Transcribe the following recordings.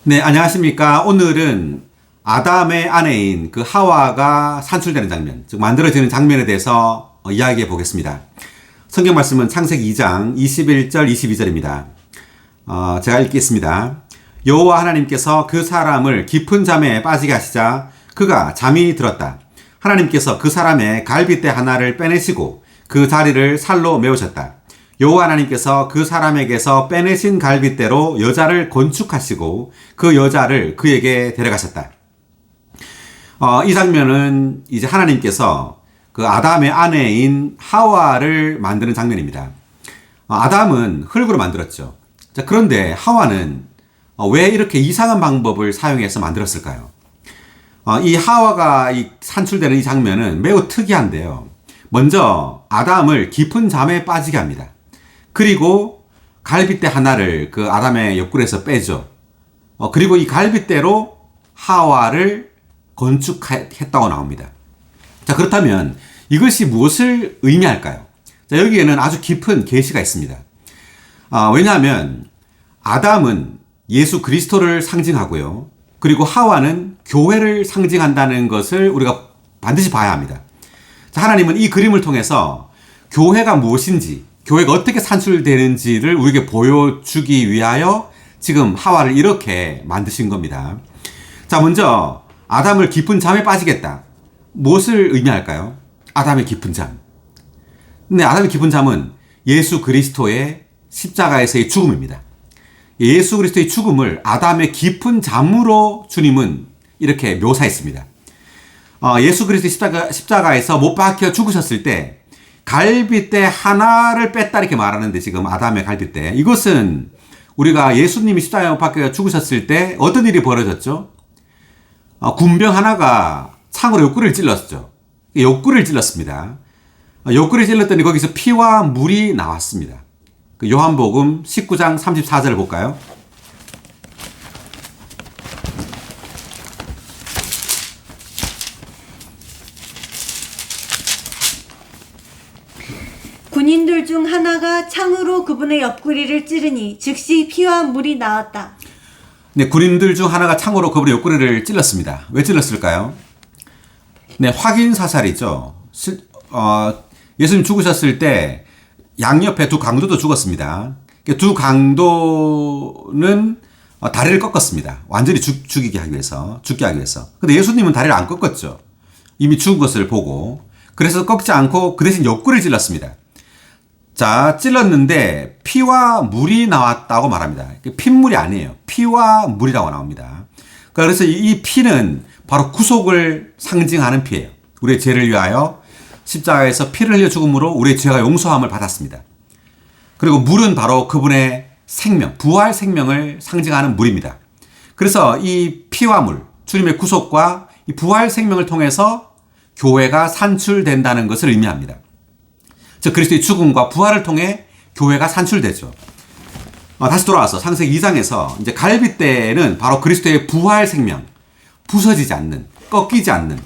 네, 안녕하십니까. 오늘은 아담의 아내인 그 하와가 산출되는 장면, 즉 만들어지는 장면에 대해서 이야기해 보겠습니다. 성경 말씀은 창세기 2장 21절 22절입니다. 제가 읽겠습니다. 여호와 하나님께서 그 사람을 깊은 잠에 빠지게 하시자 그가 잠이 들었다. 하나님께서 그 사람의 갈빗대 하나를 빼내시고 그 자리를 살로 메우셨다. 여호와 하나님께서 그 사람에게서 빼내신 갈빗대로 여자를 건축하시고 그 여자를 그에게 데려가셨다. 이 장면은 이제 하나님께서 그 아담의 아내인 하와를 만드는 장면입니다. 아담은 흙으로 만들었죠. 자, 그런데 하와는 왜 이렇게 이상한 방법을 사용해서 만들었을까요? 이 하와가 산출되는 이 장면은 매우 특이한데요. 먼저 아담을 깊은 잠에 빠지게 합니다. 그리고 갈빗대 하나를 그 아담의 옆구리에서 빼죠. 그리고 이 갈빗대로 하와를 건축했다고 나옵니다. 자, 그렇다면 이것이 무엇을 의미할까요? 자, 여기에는 아주 깊은 계시가 있습니다. 왜냐하면 아담은 예수 그리스도를 상징하고요. 그리고 하와는 교회를 상징한다는 것을 우리가 반드시 봐야 합니다. 자, 하나님은 이 그림을 통해서 교회가 무엇인지, 교회가 어떻게 산출되는지를 우리에게 보여주기 위하여 지금 하와를 이렇게 만드신 겁니다. 자, 먼저 아담을 깊은 잠에 빠지겠다. 무엇을 의미할까요? 아담의 깊은 잠. 근데 아담의 깊은 잠은 예수 그리스도의 십자가에서의 죽음입니다. 예수 그리스도의 죽음을 아담의 깊은 잠으로 주님은 이렇게 묘사했습니다. 예수 그리스도의 십자가에서 못 박혀 죽으셨을 때 갈빗대 하나를 뺐다 이렇게 말하는데, 지금 아담의 갈빗대, 이것은 우리가 예수님이 십자가에 못 박혀 죽으셨을 때 어떤 일이 벌어졌죠? 군병 하나가 창으로 옆구리를 찔렀죠. 옆구리를 찔렀습니다. 옆구리를 찔렀더니 거기서 피와 물이 나왔습니다. 요한복음 19장 34절을 볼까요? 군인들 중 하나가 창으로 그분의 옆구리를 찌르니 즉시 피와 물이 나왔다. 네, 군인들 중 하나가 창으로 그분의 옆구리를 찔렀습니다. 왜 찔렀을까요? 네, 확인 사살이죠. 예수님 죽으셨을 때 양옆에 두 강도도 죽었습니다. 두 강도는 다리를 꺾었습니다. 완전히 죽게 하기 위해서. 근데 예수님은 다리를 안 꺾었죠. 이미 죽은 것을 보고. 그래서 꺾지 않고 그 대신 옆구리를 찔렀습니다. 자, 찔렀는데 피와 물이 나왔다고 말합니다. 핏물이 아니에요. 피와 물이라고 나옵니다. 그래서 이 피는 바로 구속을 상징하는 피예요. 우리의 죄를 위하여 십자가에서 피를 흘려 죽음으로 우리의 죄가 용서함을 받았습니다. 그리고 물은 바로 그분의 생명, 부활 생명을 상징하는 물입니다. 그래서 이 피와 물, 주님의 구속과 이 부활 생명을 통해서 교회가 산출된다는 것을 의미합니다. 즉 그리스도의 죽음과 부활을 통해 교회가 산출되죠. 다시 돌아와서 창세기 2장에서 이제 갈빗대는 바로 그리스도의 부활 생명, 부서지지 않는, 꺾이지 않는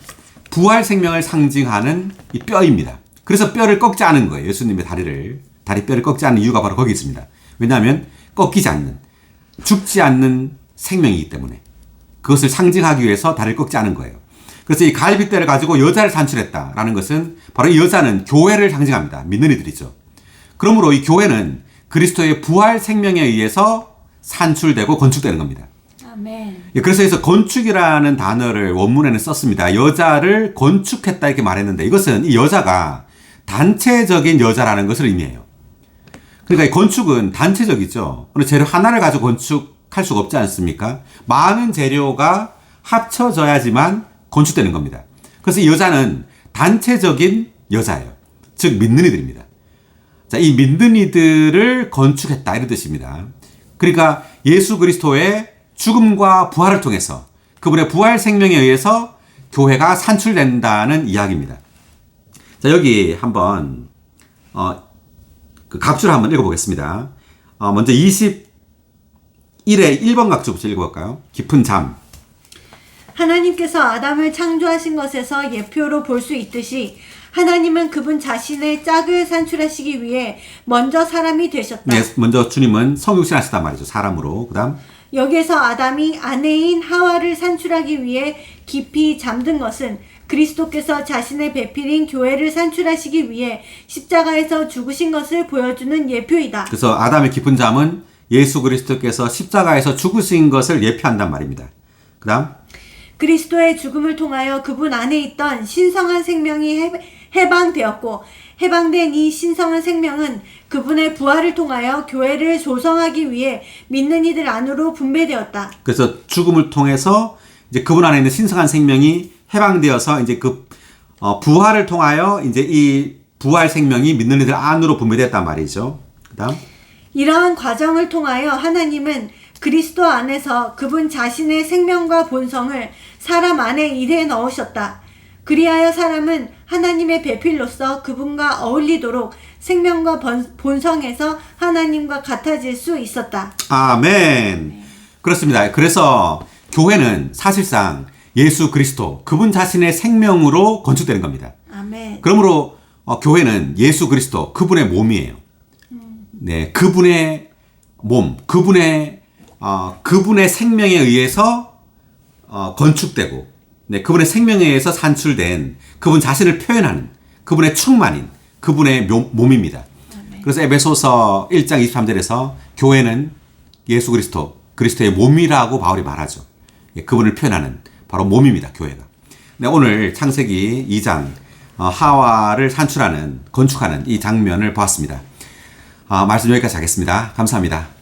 부활 생명을 상징하는 이 뼈입니다. 그래서 뼈를 꺾지 않은 거예요. 예수님의 다리뼈를 꺾지 않는 이유가 바로 거기 있습니다. 왜냐하면 꺾이지 않는, 죽지 않는 생명이기 때문에 그것을 상징하기 위해서 다리를 꺾지 않은 거예요. 그래서 이 갈빗대를 가지고 여자를 산출했다라는 것은 바로 이 여자는 교회를 상징합니다. 믿는 이들이죠. 그러므로 이 교회는 그리스도의 부활 생명에 의해서 산출되고 건축되는 겁니다. 아멘. 그래서 건축이라는 단어를 원문에는 썼습니다. 여자를 건축했다 이렇게 말했는데, 이것은 이 여자가 단체적인 여자라는 것을 의미해요. 그러니까 이 건축은 단체적이죠. 어느 재료 하나를 가지고 건축할 수가 없지 않습니까? 많은 재료가 합쳐져야지만 건축되는 겁니다. 그래서 이 여자는 단체적인 여자예요. 즉 믿는 이들입니다. 자, 이 믿는 이들을 건축했다 이런 뜻입니다. 그러니까 예수 그리스도의 죽음과 부활을 통해서 그분의 부활 생명에 의해서 교회가 산출된다는 이야기입니다. 자, 여기 한번 그 각주를 한번 읽어보겠습니다. 먼저 21의 1번 각주부터 읽어볼까요? 깊은 잠. 하나님께서 아담을 창조하신 것에서 예표로 볼 수 있듯이 하나님은 그분 자신의 짝을 산출하시기 위해 먼저 사람이 되셨다. 네, 먼저 주님은 성육신 하셨단 말이죠. 사람으로. 그 다음 여기에서 아담이 아내인 하와를 산출하기 위해 깊이 잠든 것은 그리스도께서 자신의 배필인 교회를 산출하시기 위해 십자가에서 죽으신 것을 보여주는 예표이다. 그래서 아담의 깊은 잠은 예수 그리스도께서 십자가에서 죽으신 것을 예표한단 말입니다. 그 다음 그리스도의 죽음을 통하여 그분 안에 있던 신성한 생명이 해방되었고 해방된 이 신성한 생명은 그분의 부활을 통하여 교회를 조성하기 위해 믿는 이들 안으로 분배되었다. 그래서 죽음을 통해서 이제 그분 안에 있는 신성한 생명이 해방되어서 이제 그 부활을 통하여 이제 이 부활 생명이 믿는 이들 안으로 분배됐단 말이죠. 그다음 이러한 과정을 통하여 하나님은 그리스도 안에서 그분 자신의 생명과 본성을 사람 안에 일해 넣으셨다. 그리하여 사람은 하나님의 배필로서 그분과 어울리도록 생명과 본성에서 하나님과 같아질 수 있었다. 아멘. 그렇습니다. 그래서 교회는 사실상 예수 그리스도 그분 자신의 생명으로 건축되는 겁니다. 아멘. 그러므로 교회는 예수 그리스도 그분의 몸이에요. 네, 그분의 몸, 그분의 생명에 의해서 건축되고, 네, 그분의 생명에 의해서 산출된 그분 자신을 표현하는 그분의 충만인 그분의 몸입니다. 그래서 에베소서 1장 23절에서 교회는 예수 그리스도의 몸이라고 바울이 말하죠. 예, 그분을 표현하는 바로 몸입니다. 교회가. 네, 오늘 창세기 2장 하와를 산출하는 건축하는 이 장면을 보았습니다. 말씀 여기까지 하겠습니다. 감사합니다.